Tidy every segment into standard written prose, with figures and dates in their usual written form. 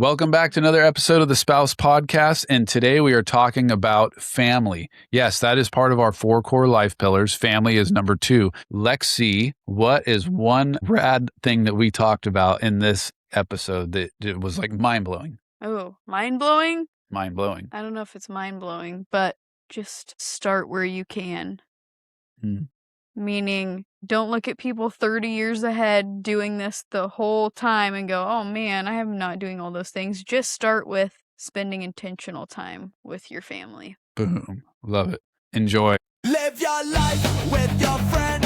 Welcome back to another episode of the Spouse Podcast, and today we are talking about family. Yes, that is part of our 4 core life pillars. Family is number 2. Lexie, what is one rad thing that we talked about in this episode that it was like mind-blowing? Oh, mind-blowing? Mind-blowing. I don't know if it's mind-blowing, but just start where you can. Meaning, don't look at people 30 years ahead doing this the whole time and go, oh man, I am not doing all those things. Just start with spending intentional time with your family. Boom. Love it. Enjoy. Live your life with your friend.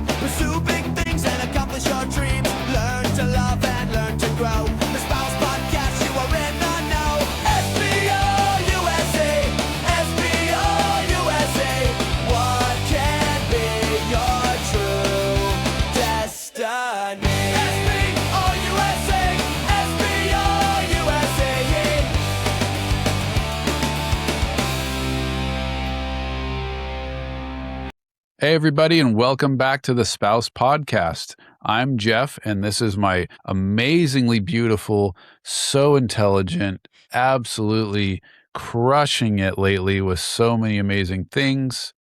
Pursue big things and accomplish your dreams. Learn to love and learn to grow. The Spouse Podcast, you are in the know. SBO USA, SBO USA. What can be your true destiny? SBO USA, SBO USA. Hey, everybody, and welcome back to the Spouse Podcast. I'm Jeff, and this is my amazingly beautiful, so intelligent, absolutely crushing it lately with so many amazing things,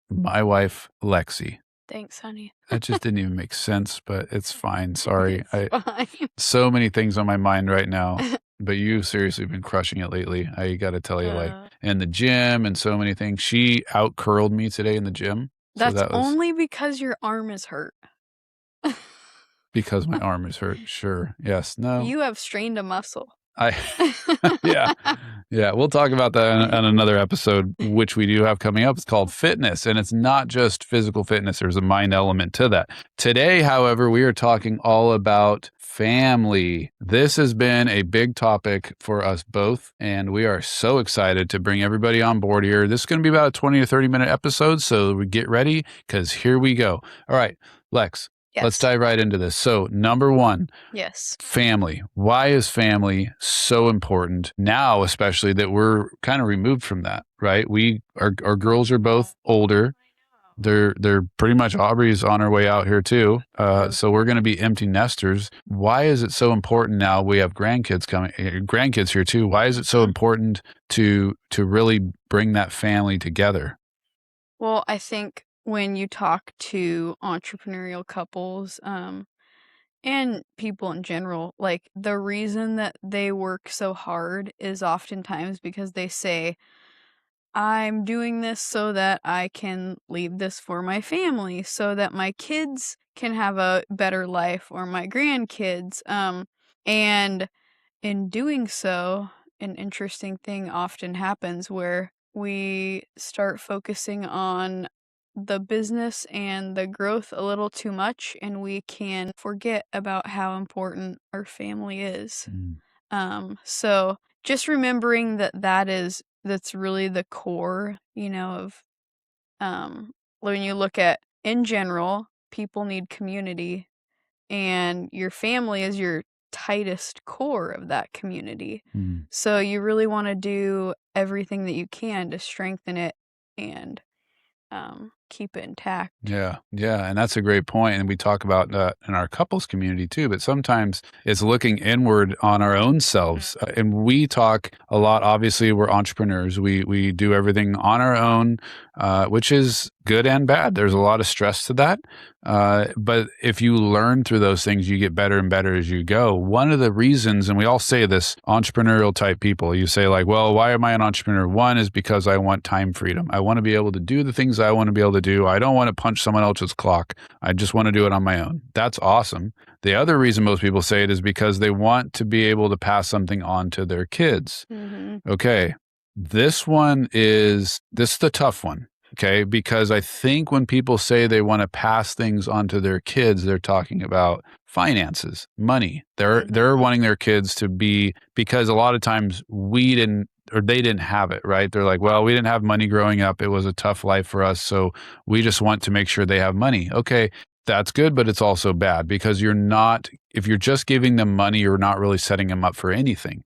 my wife, Lexie. Thanks, honey. That just didn't even make sense, but it's fine. Sorry. It's fine. So many things on my mind right now, but you've seriously been crushing it lately. I got to tell you, like in the gym and so many things. She out curled me today in the gym. That's only because your arm is hurt. Because my arm is hurt. Sure. Yes. No. You have strained a muscle. Yeah. We'll talk about that on another episode, which we do have coming up. It's called fitness, and it's not just physical fitness. There's a mind element to that. Today, however, we are talking all about family. This has been a big topic for us both, and we are so excited to bring everybody on board here. This is going to be about a 20 to 30 minute episode, so we get ready because here we go. All right, Lex. Yes. Let's dive right into this. So, number 1, yes, family. Why is family so important now, especially that we're kind of removed from that, right? Our girls are both older. They're pretty much, Aubrey's on her way out here too. So we're going to be empty nesters. Why is it so important now? We have grandkids here too. Why is it so important to really bring that family together? Well, I think when you talk to entrepreneurial couples and people in general, like the reason that they work so hard is oftentimes because they say, I'm doing this so that I can leave this for my family, so that my kids can have a better life, or my grandkids. And in doing so, an interesting thing often happens where we start focusing on the business and the growth a little too much, and we can forget about how important our family is. So just remembering that's really the core, of when you look at, in general, people need community, and your family is your tightest core of that community. So you really want to do everything that you can to strengthen it and keep it intact. Yeah. And that's a great point. And we talk about that in our couples community too, but sometimes it's looking inward on our own selves. And we talk a lot, obviously we're entrepreneurs. We do everything on our own, which is good and bad. There's a lot of stress to that. But if you learn through those things, you get better and better as you go. One of the reasons, and we all say this, entrepreneurial type people, you say like, well, why am I an entrepreneur? One is because I want time freedom. I want to be able to do the things I want to be able to do. I don't want to punch someone else's clock. I just want to do it on my own. That's awesome. The other reason most people say it is because they want to be able to pass something on to their kids. Okay. This is the tough one. Okay. Because I think when people say they want to pass things on to their kids, they're talking about finances, money. They're wanting their kids to be, because a lot of times they didn't have it, right? They're like, well, we didn't have money growing up. It was a tough life for us. So we just want to make sure they have money. Okay. That's good, but it's also bad because if you're just giving them money, you're not really setting them up for anything.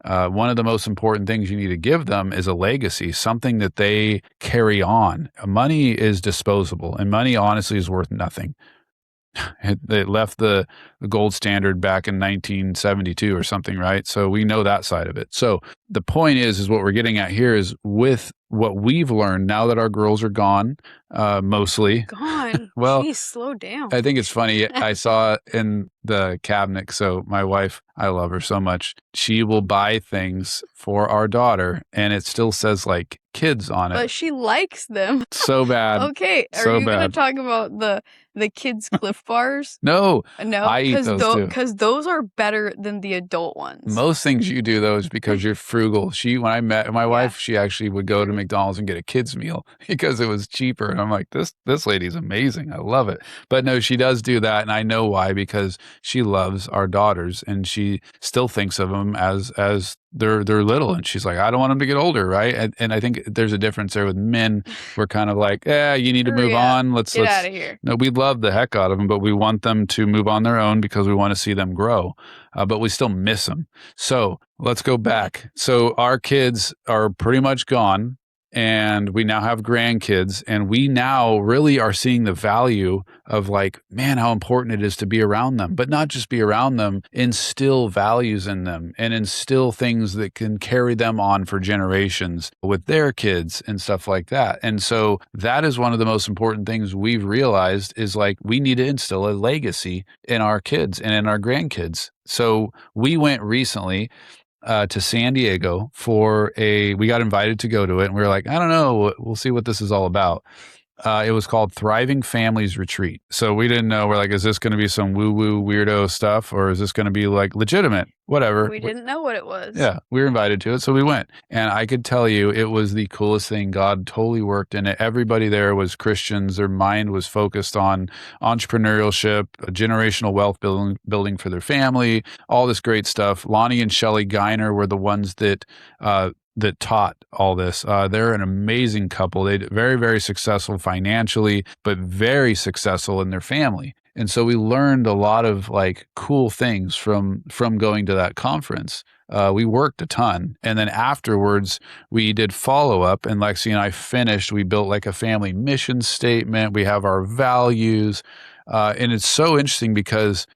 One of the most important things you need to give them is a legacy, something that they carry on. Money is disposable, and money honestly is worth nothing. They left the gold standard back in 1972 or something, right? So we know that side of it. So the point is what we're getting at here is with what we've learned now that our girls are gone, mostly. Gone. Well, Jeez, slow down. I think it's funny. I saw in the cabinet. So my wife, I love her so much. She will buy things for our daughter, and it still says like kids on it. But she likes them. So bad. Okay, are So you gonna bad. talk about the kids' Cliff Bars? No, No, I eat those too. because those are better than the adult ones. Most things you do those because you're frugal. When I met my wife, she actually would go to McDonald's and get a kids meal because it was cheaper. And I'm like, this lady's amazing. I love it. But no, she does do that, and I know why, because she loves our daughters and she still thinks of them as they're little, and she's like, I don't want them to get older, right? And I think there's a difference there with men. We're kind of like, you need to move on. Let's get out of here. No, we love the heck out of them, but we want them to move on their own because we want to see them grow. But we still miss them. So let's go back. So our kids are pretty much gone, and we now have grandkids, and we now really are seeing the value of like, man, how important it is to be around them, but not just be around them, instill values in them and instill things that can carry them on for generations with their kids and stuff like that. And so that is one of the most important things we've realized is like, we need to instill a legacy in our kids and in our grandkids. So we went recently to San Diego we got invited to go to it, and we were like, I don't know, we'll see what this is all about. It was called Thriving Families Retreat. So we didn't know. We're like, is this going to be some woo-woo weirdo stuff, or is this going to be like legitimate? Whatever. We didn't know what it was. Yeah, we were invited to it, so we went. And I could tell you it was the coolest thing. God totally worked in it. Everybody there was Christians. Their mind was focused on entrepreneurship, generational wealth building for their family, all this great stuff. Lonnie and Shelley Geiner were the ones that taught all this. They're an amazing couple. They're very, very successful financially, but very successful in their family. And so we learned a lot of like cool things from going to that conference. We worked a ton. And then afterwards, we did follow-up, and Lexie and I finished. We built like a family mission statement. We have our values. And it's so interesting because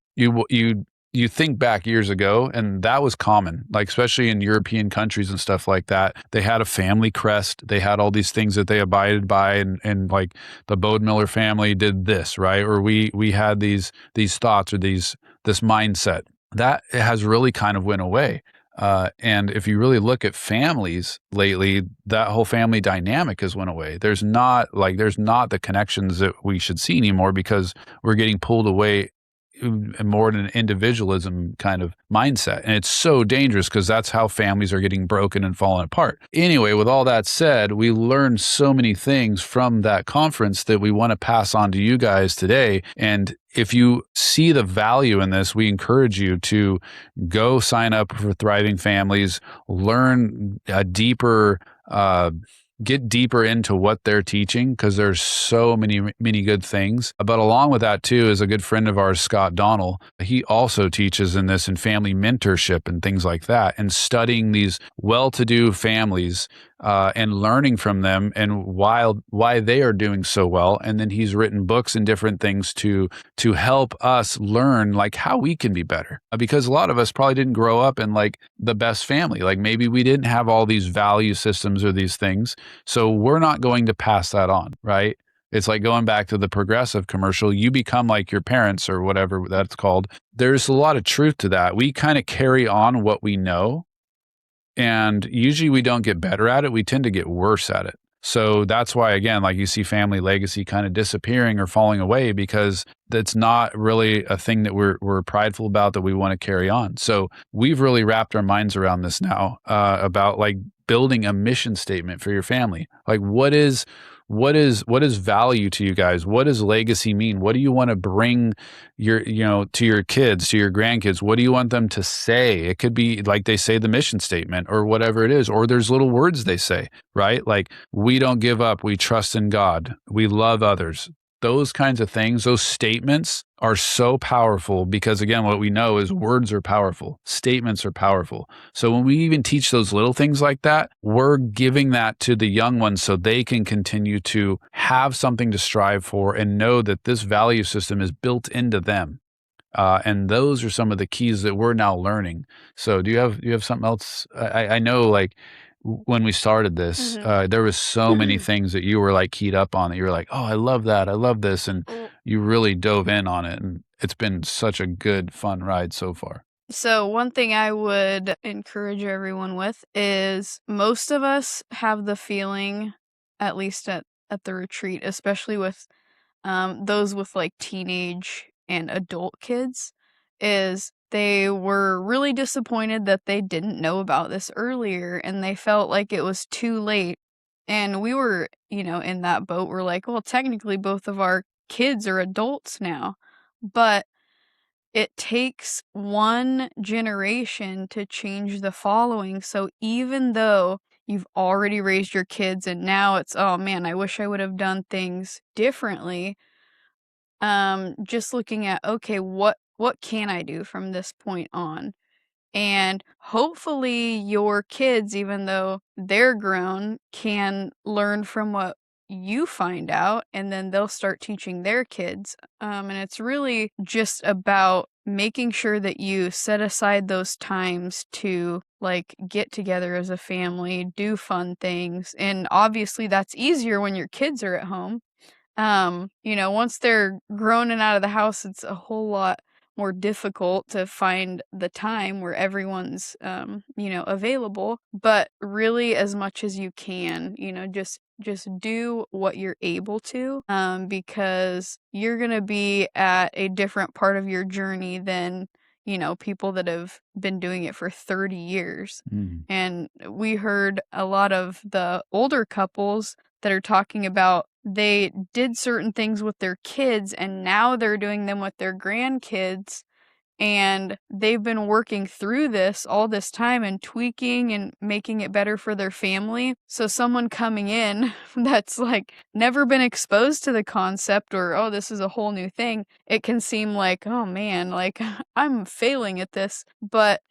you think back years ago, and that was common, like especially in European countries and stuff like that. They had a family crest. They had all these things that they abided by, and like the Bodemiller family did this, right? Or we had these thoughts or this mindset that has really kind of went away. And if you really look at families lately, that whole family dynamic has went away. There's not the connections that we should see anymore because we're getting pulled away more in an individualism kind of mindset. And it's so dangerous because that's how families are getting broken and falling apart. Anyway, with all that said, we learned so many things from that conference that we want to pass on to you guys today. And if you see the value in this, we encourage you to go sign up for Thriving Families, learn a deeper get deeper into what they're teaching because there's so many good things. But along with that too is a good friend of ours, Scott Donnell. He also teaches in this in family mentorship and things like that, and studying these well-to-do families and learning from them and why they are doing so well. And then he's written books and different things to help us learn like how we can be better. Because a lot of us probably didn't grow up in like the best family. Like maybe we didn't have all these value systems or these things. So we're not going to pass that on, right? It's like going back to the Progressive commercial. You become like your parents or whatever that's called. There's a lot of truth to that. We kind of carry on what we know. And usually we don't get better at it. We tend to get worse at it. So that's why, again, like you see family legacy kind of disappearing or falling away because that's not really a thing that we're prideful about that we want to carry on. So we've really wrapped our minds around this now about like building a mission statement for your family. Like what is value to you guys? What does legacy mean? What do you want to bring to your kids, to your grandkids? What do you want them to say? It could be like they say the mission statement or whatever it is, or there's little words they say, right? Like we don't give up. We trust in God. We love others. those kinds of things, those statements are so powerful because, again, what we know is words are powerful, statements are powerful. So when we even teach those little things like that, we're giving that to the young ones so they can continue to have something to strive for and know that this value system is built into them. And those are some of the keys that we're now learning. So do you have something else? I know, like, when we started this, there was so many things that you were like keyed up on that you were like, oh, I love that. I love this. And Well, you really dove in on it. And it's been such a good, fun ride so far. So one thing I would encourage everyone with is most of us have the feeling, at least at the retreat, especially with those with like teenage and adult kids, is they were really disappointed that they didn't know about this earlier and they felt like it was too late. And we were, in that boat. We're like, well, technically both of our kids are adults now, but it takes one generation to change the following. So even though you've already raised your kids and now it's, oh man, I wish I would have done things differently. Just looking at, okay, what can I do from this point on? And hopefully your kids, even though they're grown, can learn from what you find out and then they'll start teaching their kids. And it's really just about making sure that you set aside those times to like get together as a family, do fun things. And obviously that's easier when your kids are at home. Once they're grown and out of the house, it's a whole lot more difficult to find the time where everyone's available. But really, as much as you can, just do what you're able to, because you're gonna be at a different part of your journey than people that have been doing it for 30 years. Mm. And we heard a lot of the older couples that are talking about they did certain things with their kids and now they're doing them with their grandkids, and they've been working through this all this time and tweaking and making it better for their family. So someone coming in that's like never been exposed to the concept, or oh, this is a whole new thing, it can seem like, oh man, like I'm failing at this. But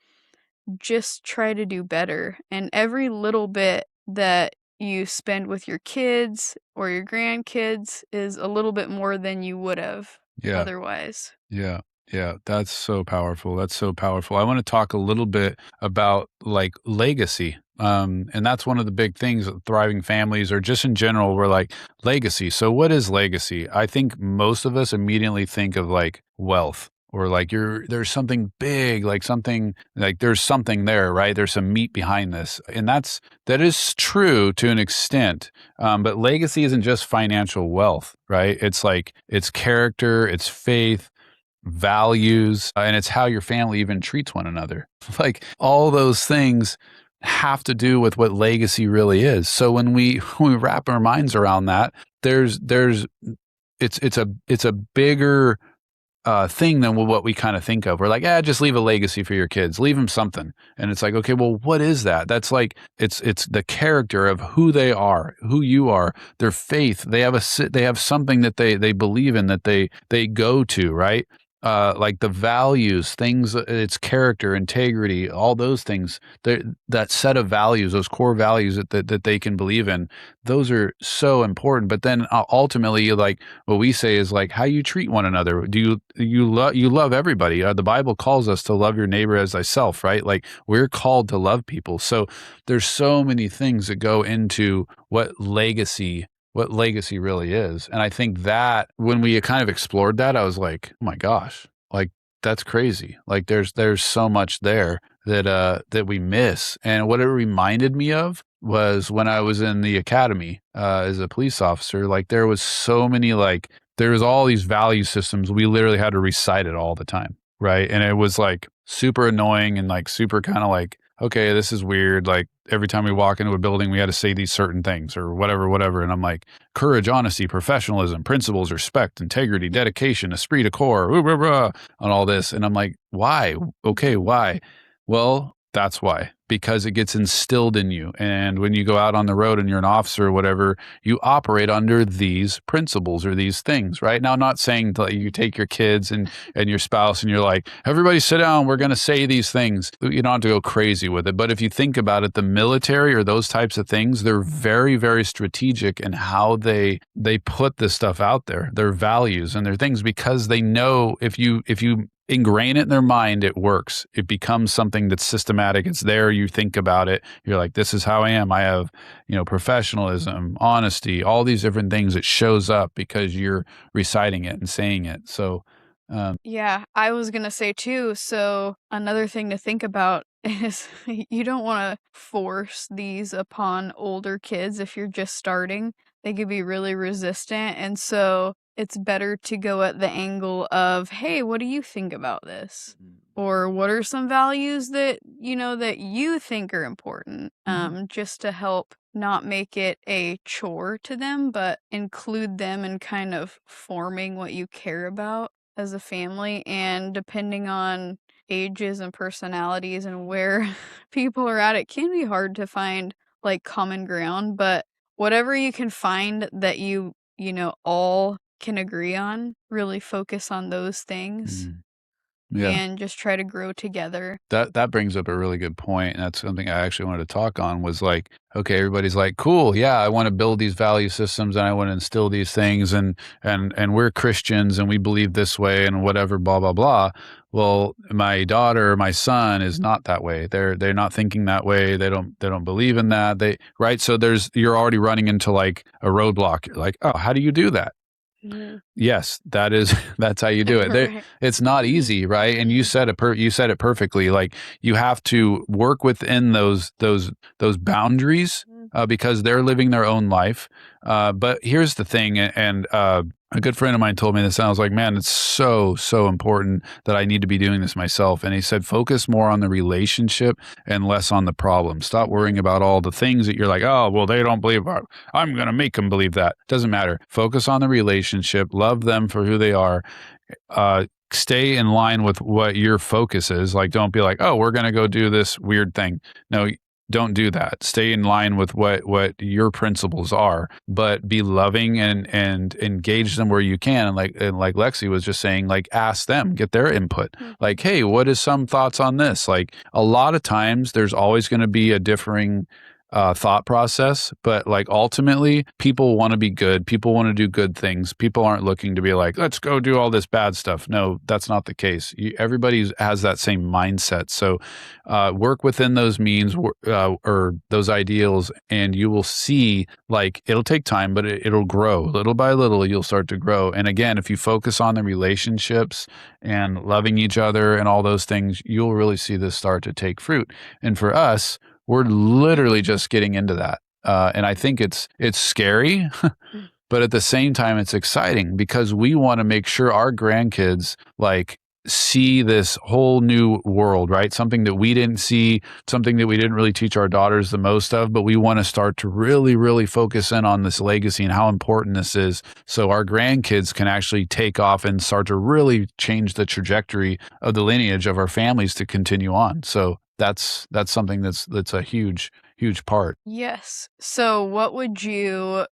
just try to do better. And every little bit that you spend with your kids or your grandkids is a little bit more than you would have Yeah. otherwise. Yeah. Yeah. That's so powerful. That's so powerful. I want to talk a little bit about like legacy. And that's one of the big things of thriving families, or just in general, we're like legacy. So what is legacy? I think most of us immediately think of like wealth, or like there's something big, like something like there's something there, right? There's some meat behind this. And that is true to an extent. But legacy isn't just financial wealth, right? It's like, it's character, it's faith, values, and it's how your family even treats one another. Like all those things have to do with what legacy really is. So when we when we wrap our minds around that, it's a bigger thing than what we kind of think of. We're like, just leave a legacy for your kids, leave them something. And it's like, okay, well, what is that? That's like, it's the character of who they are, who you are, their faith. They have something that they believe in, that they go to, right? Like the values, things, it's character, integrity, all those things, that set of values, those core values that they can believe in, those are so important. But then ultimately, like what we say is like how you treat one another. Do you love everybody? The Bible calls us to love your neighbor as thyself, right? Like we're called to love people. So there's so many things that go into what legacy really is. And I think that when we kind of explored that, I was like, oh my gosh, like that's crazy. Like there's so much there that we miss. And what it reminded me of was when I was in the academy as a police officer, like there was so many, like there was all these value systems. We literally had to recite it all the time. Right. And it was like super annoying and like super kind of like, okay, this is weird. Like every time we walk into a building, we had to say these certain things or whatever. And I'm like, courage, honesty, professionalism, principles, respect, integrity, dedication, esprit de corps, rah, rah, rah, on all this. And I'm like, why? Okay, why? Well, That's why, because it gets instilled in you. And when you go out on the road and you're an officer or whatever, you operate under these principles or these things, right? Now, I'm not saying that you take your kids and your spouse and you're like, everybody sit down, we're going to say these things. You don't have to go crazy with it. But if you think about it, the military or those types of things, they're very, very strategic in how they put this stuff out there, their values and their things, because they know if you ingrain it in their mind, it works. It becomes something that's systematic. It's there. You think about it. You're like, this is how I am. I have, professionalism, honesty, all these different things. It shows up because you're reciting it and saying it. So, Yeah, I was gonna say too, so another thing to think about is you don't want to force these upon older kids if you're just starting. They could be really resistant, and so it's better to go at the angle of, hey, what do you think about this? Or what are some values that you think are important? Just to help not make it a chore to them, but include them in kind of forming what you care about as a family. And depending on ages and personalities and where people are at, it can be hard to find like common ground, but whatever you can find that all can agree on, really focus on those things yeah. and just try to grow together. That brings up a really good point, and that's something I actually wanted to talk on, was like, okay, everybody's like, cool, yeah, I want to build these value systems and I want to instill these things, and we're Christians and we believe this way and whatever, blah blah blah. Well, my daughter, my son is not that way. They're not thinking that way. They don't believe in that. Right? So you're already running into like a roadblock. You're like, oh, how do you do that? Yes, that's how you do it. Right. It's not easy, right? And you said it perfectly. Like, you have to work within those boundaries because they're living their own life. But here's the thing, and a good friend of mine told me this, and I was like, man, it's so important that I need to be doing this myself. And he said, focus more on the relationship and less on the problem. Stop worrying about all the things that you're like, oh, well, they don't believe. I'm going to make them believe that. Doesn't matter. Focus on the relationship. Love them for who they are. Stay in line with what your focus is. Like, don't be like, oh, we're going to go do this weird thing. No, don't do that. Stay in line with what your principles are, but be loving and engage them where you can. And like Lexie was just saying, like, ask them, get their input. Like, hey, what is some thoughts on this? Like, a lot of times there's always going to be a differing thought process, but like, ultimately, people want to be good. People want to do good things. People aren't looking to be like, let's go do all this bad stuff. No, that's not the case. Everybody has that same mindset. So work within those means or those ideals, and you will see, like, it'll take time, but it'll grow little by little. You'll start to grow. And again, if you focus on the relationships and loving each other and all those things, you'll really see this start to take fruit. And for us, we're literally just getting into that. And I think it's scary, but at the same time, it's exciting because we want to make sure our grandkids like see this whole new world, right? Something that we didn't see, something that we didn't really teach our daughters the most of, but we want to start to really, really focus in on this legacy and how important this is, so our grandkids can actually take off and start to really change the trajectory of the lineage of our families to continue on. So that's something that's a huge part. Yes. So what would you,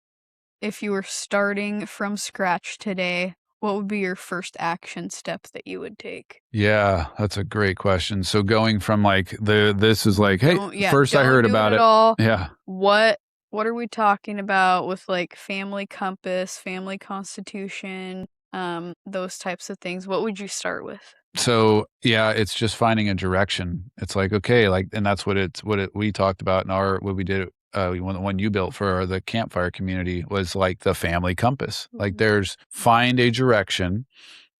if you were starting from scratch today, what would be your first action step that you would take? Yeah, that's a great question. So going from like this is like, hey, first I don't heard do about at it. all. Yeah. What are we talking about with like family compass, family constitution, those types of things? What would you start with? So yeah, it's just finding a direction. It's like, okay, like, and that's what we talked about in what we did. The one you built for the campfire community was like the family compass. Like, find a direction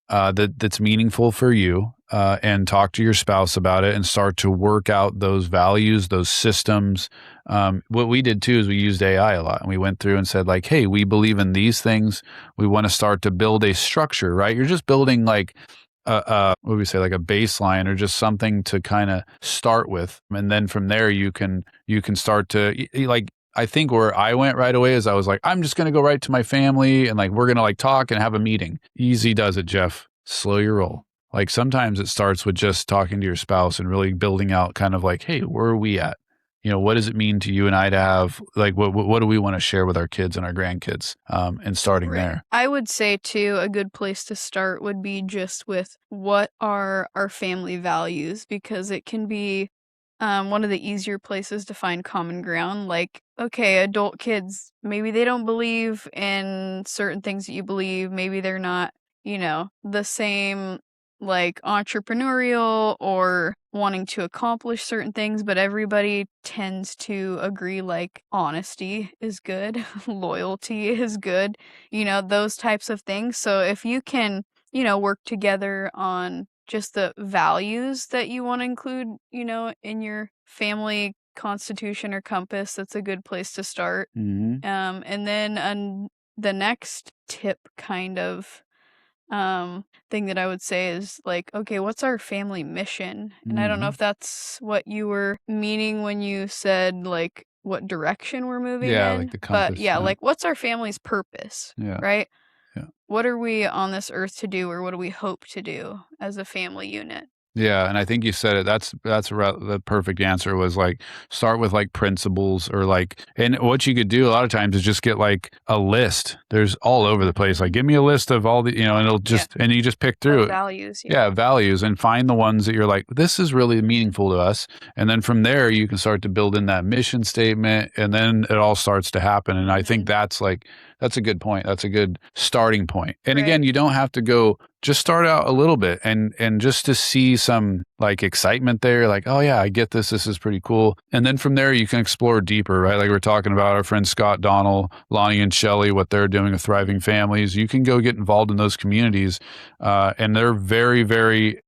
that's meaningful for you, and talk to your spouse about it and start to work out those values, those systems. What we did too is we used AI a lot, and we went through and said like, hey, we believe in these things. We want to start to build a structure, right? You're just building like what do we say, like a baseline or just something to kind of start with. And then from there, you can start to like, I think where I went right away is I was like, I'm just going to go right to my family and like, we're going to like talk and have a meeting. Easy does it, Jeff. Slow your roll. Like sometimes it starts with just talking to your spouse and really building out kind of like, hey, where are we at? What does it mean to you and I to have like what do we want to share with our kids and our grandkids? And starting Right. there. I would say too, a good place to start would be just with what are our family values, because it can be one of the easier places to find common ground. Like, okay, adult kids, maybe they don't believe in certain things that you believe. Maybe they're not, the same, like entrepreneurial or wanting to accomplish certain things, but everybody tends to agree like honesty is good, loyalty is good, those types of things. So if you can, work together on just the values that you want to include, in your family constitution or compass, that's a good place to start. Hmm. And then the next tip kind of thing that I would say is like, okay, what's our family mission? And I don't know Hmm. if that's what you were meaning when you said like what direction we're moving Yeah, like in, the but compass. yeah, Yeah. like what's our family's purpose, Yeah. right? Yeah. What are we on this earth to do, or what do we hope to do as a family unit? Yeah, and I think you said it. The perfect answer was like start with like principles or like, and what you could do a lot of times is just get like a list. There's all over the place. Like, Mhm. give me a list of all the, and it'll Yeah, and you just pick through of it. values, yeah. Yeah, values and find the ones that you're like, this is really meaningful to us. And then from there, you can start to build in that mission statement and then it all starts to happen. And I think Mhm. that's a good point. That's a good starting point. And Right. again, you don't have to go just start out a little bit and just to see some like excitement there, like, oh yeah, I get this. This is pretty cool. And then from there, you can explore deeper, right? Like we're talking about our friends Scott Donnell, Lonnie and Shelley, what they're doing with Thriving Families. You can go get involved in those communities and they're very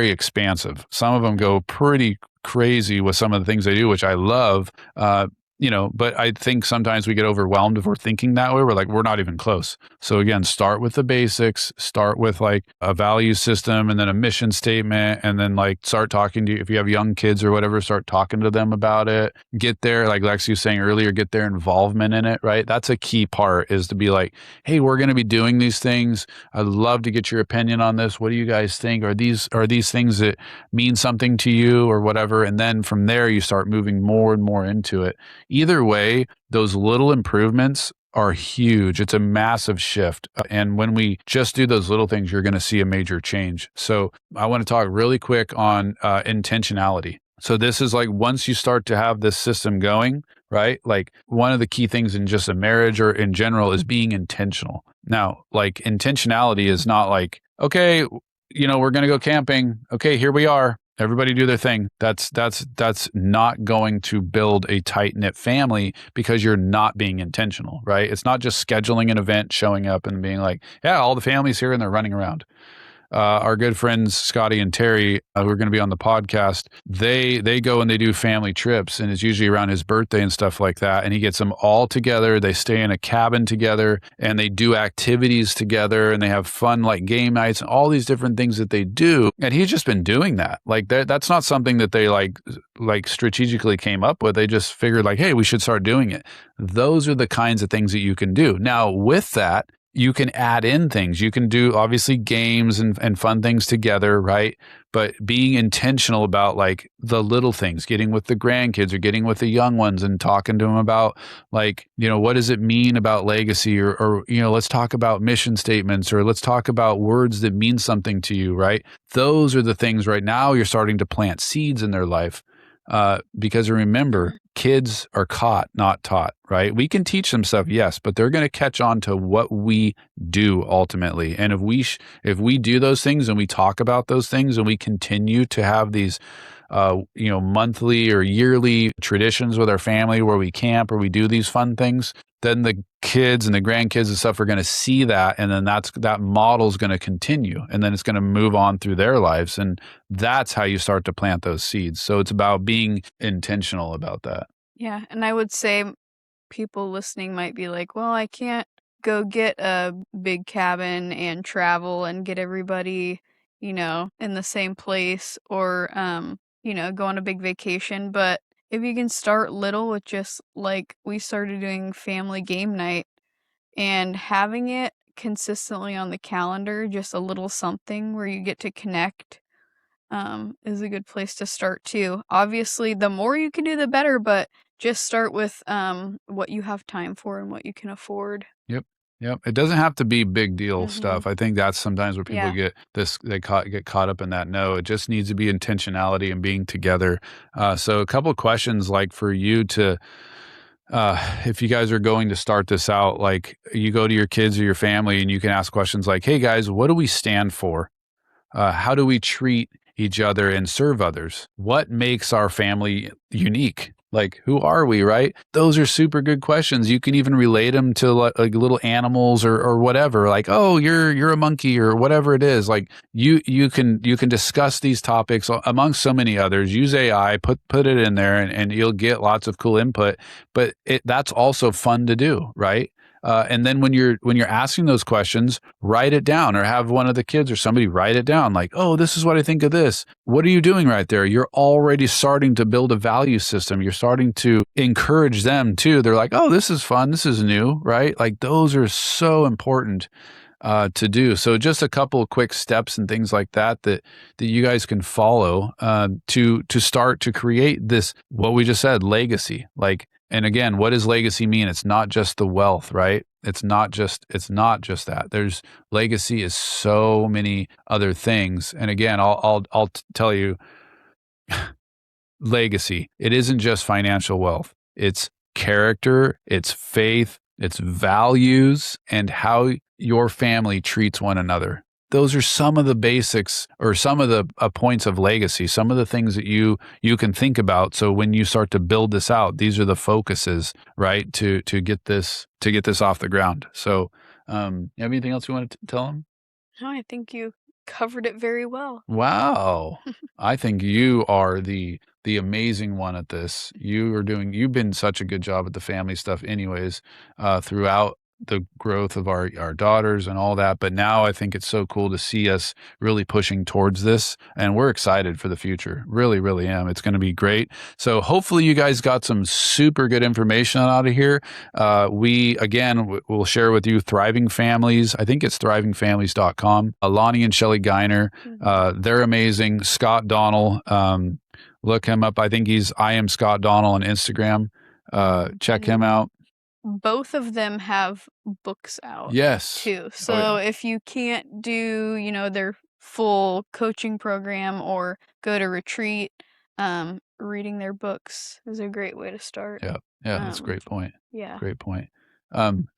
expansive. Some of them go pretty crazy with some of the things they do, which I love. But I think sometimes we get overwhelmed if we're thinking that way. We're like, we're not even close. So again, start with the basics, start with like a value system and then a mission statement. And then like start talking to, if you have young kids or whatever, start talking to them about it. Get there, like Lexie was saying earlier, get their involvement in it, right? That's a key part is to be like, hey, we're going to be doing these things. I'd love to get your opinion on this. What do you guys think? Are these things that mean something to you or whatever? And then from there, you start moving more and more into it. Either way, those little improvements are huge. It's a massive shift. And when we just do those little things, you're going to see a major change. So I want to talk really quick on intentionality. So this is like once you start to have this system going, right? Like one of the key things in just a marriage or in general is being intentional. Now, like intentionality is not like, okay, we're going to go camping. Okay, here we are. Everybody do their thing. That's not going to build a tight-knit family because you're not being intentional, right? It's not just scheduling an event, showing up and being like, yeah, all the family's here and they're running around. Our good friends Scotty and Terry, who are going to be on the podcast, they go and they do family trips, and it's usually around his birthday and stuff like that. And he gets them all together. They stay in a cabin together, and they do activities together, and they have fun like game nights and all these different things that they do. And he's just been doing that. Like that's not something that they like strategically came up with. They just figured like, hey, we should start doing it. Those are the kinds of things that you can do. Now with that, you can add in things. You can do obviously games and fun things together, right? But being intentional about like the little things, getting with the grandkids or getting with the young ones and talking to them about like, what does it mean about legacy or let's talk about mission statements or let's talk about words that mean something to you, right? Those are the things right now you're starting to plant seeds in their life. Because remember, kids are caught, not taught, right? We can teach them stuff, yes, but they're going to catch on to what we do ultimately. And if we do those things and we talk about those things and we continue to have these, monthly or yearly traditions with our family where we camp or we do these fun things, then the kids and the grandkids and stuff are going to see that. And then that model is going to continue. And then it's going to move on through their lives. And that's how you start to plant those seeds. So it's about being intentional about that. Yeah, and I would say people listening might be like, well, I can't go get a big cabin and travel and get everybody, in the same place or, go on a big vacation. But if you can start little with just like we started doing family game night and having it consistently on the calendar, just a little something where you get to connect, is a good place to start too. Obviously, the more you can do, the better, but just start with what you have time for and what you can afford. Yep. Yep. It doesn't have to be big deal Mhm. stuff. I think that's sometimes where people Yeah. get caught up in that. No, it just needs to be intentionality and being together. So a couple of questions like for you to if you guys are going to start this out, like you go to your kids or your family and you can ask questions like, "Hey guys, what do we stand for? How do we treat each other and serve others? What makes our family unique? Like, who are we, right?" Those are super good questions. You can even relate them to like little animals or whatever. Like, oh, you're a monkey or whatever it is. Like you can discuss these topics amongst so many others. Use AI, put it in there, and you'll get lots of cool input. But that's also fun to do, right? And then when you're asking those questions, write it down or have one of the kids or somebody write it down. Like, oh, this is what I think of this. What are you doing right there? You're already starting to build a value system. You're starting to encourage them too. They're like, oh, this is fun. This is new, right? Like those are so important to do. So just a couple of quick steps and things like that you guys can follow to start to create this, what we just said, legacy. Like, and again, what does legacy mean? It's not just the wealth, right? It's not just that. There's legacy is so many other things. And again, I'll tell you, legacy. It isn't just financial wealth. It's character, it's faith, it's values, and how your family treats one another. Those are some of the basics or some of the points of legacy, some of the things that you can think about. So when you start to build this out, these are the focuses, right? To get this off the ground. So you have anything else you want to tell them? No, I think you covered it very well. Wow. I think you are the amazing one at this. You've been such a good job at the family stuff anyways, throughout the growth of our daughters and all that. But now I think it's so cool to see us really pushing towards this. And we're excited for the future. Really, really am. It's going to be great. So hopefully you guys got some super good information out of here. We'll share with you Thriving Families. I think it's thrivingfamilies.com. Lonnie and Shelly Geiner. They're amazing. Scott Donnell. Look him up. I think I am Scott Donnell on Instagram. Check him out. Both of them have books out. Yes. Too. So if you can't do, their full coaching program or go to retreat, reading their books is a great way to start. Yeah. Yeah, that's a great point. Yeah. Great point.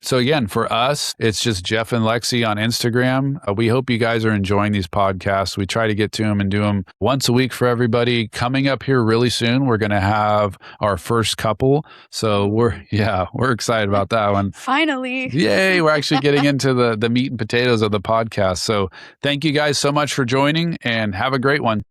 So again, for us, it's just Jeff and Lexie on Instagram. We hope you guys are enjoying these podcasts. We try to get to them and do them once a week for everybody. Coming up here really soon, we're going to have our first couple. So we're excited about that one. Finally. Yay. We're actually getting into the meat and potatoes of the podcast. So thank you guys so much for joining and have a great one.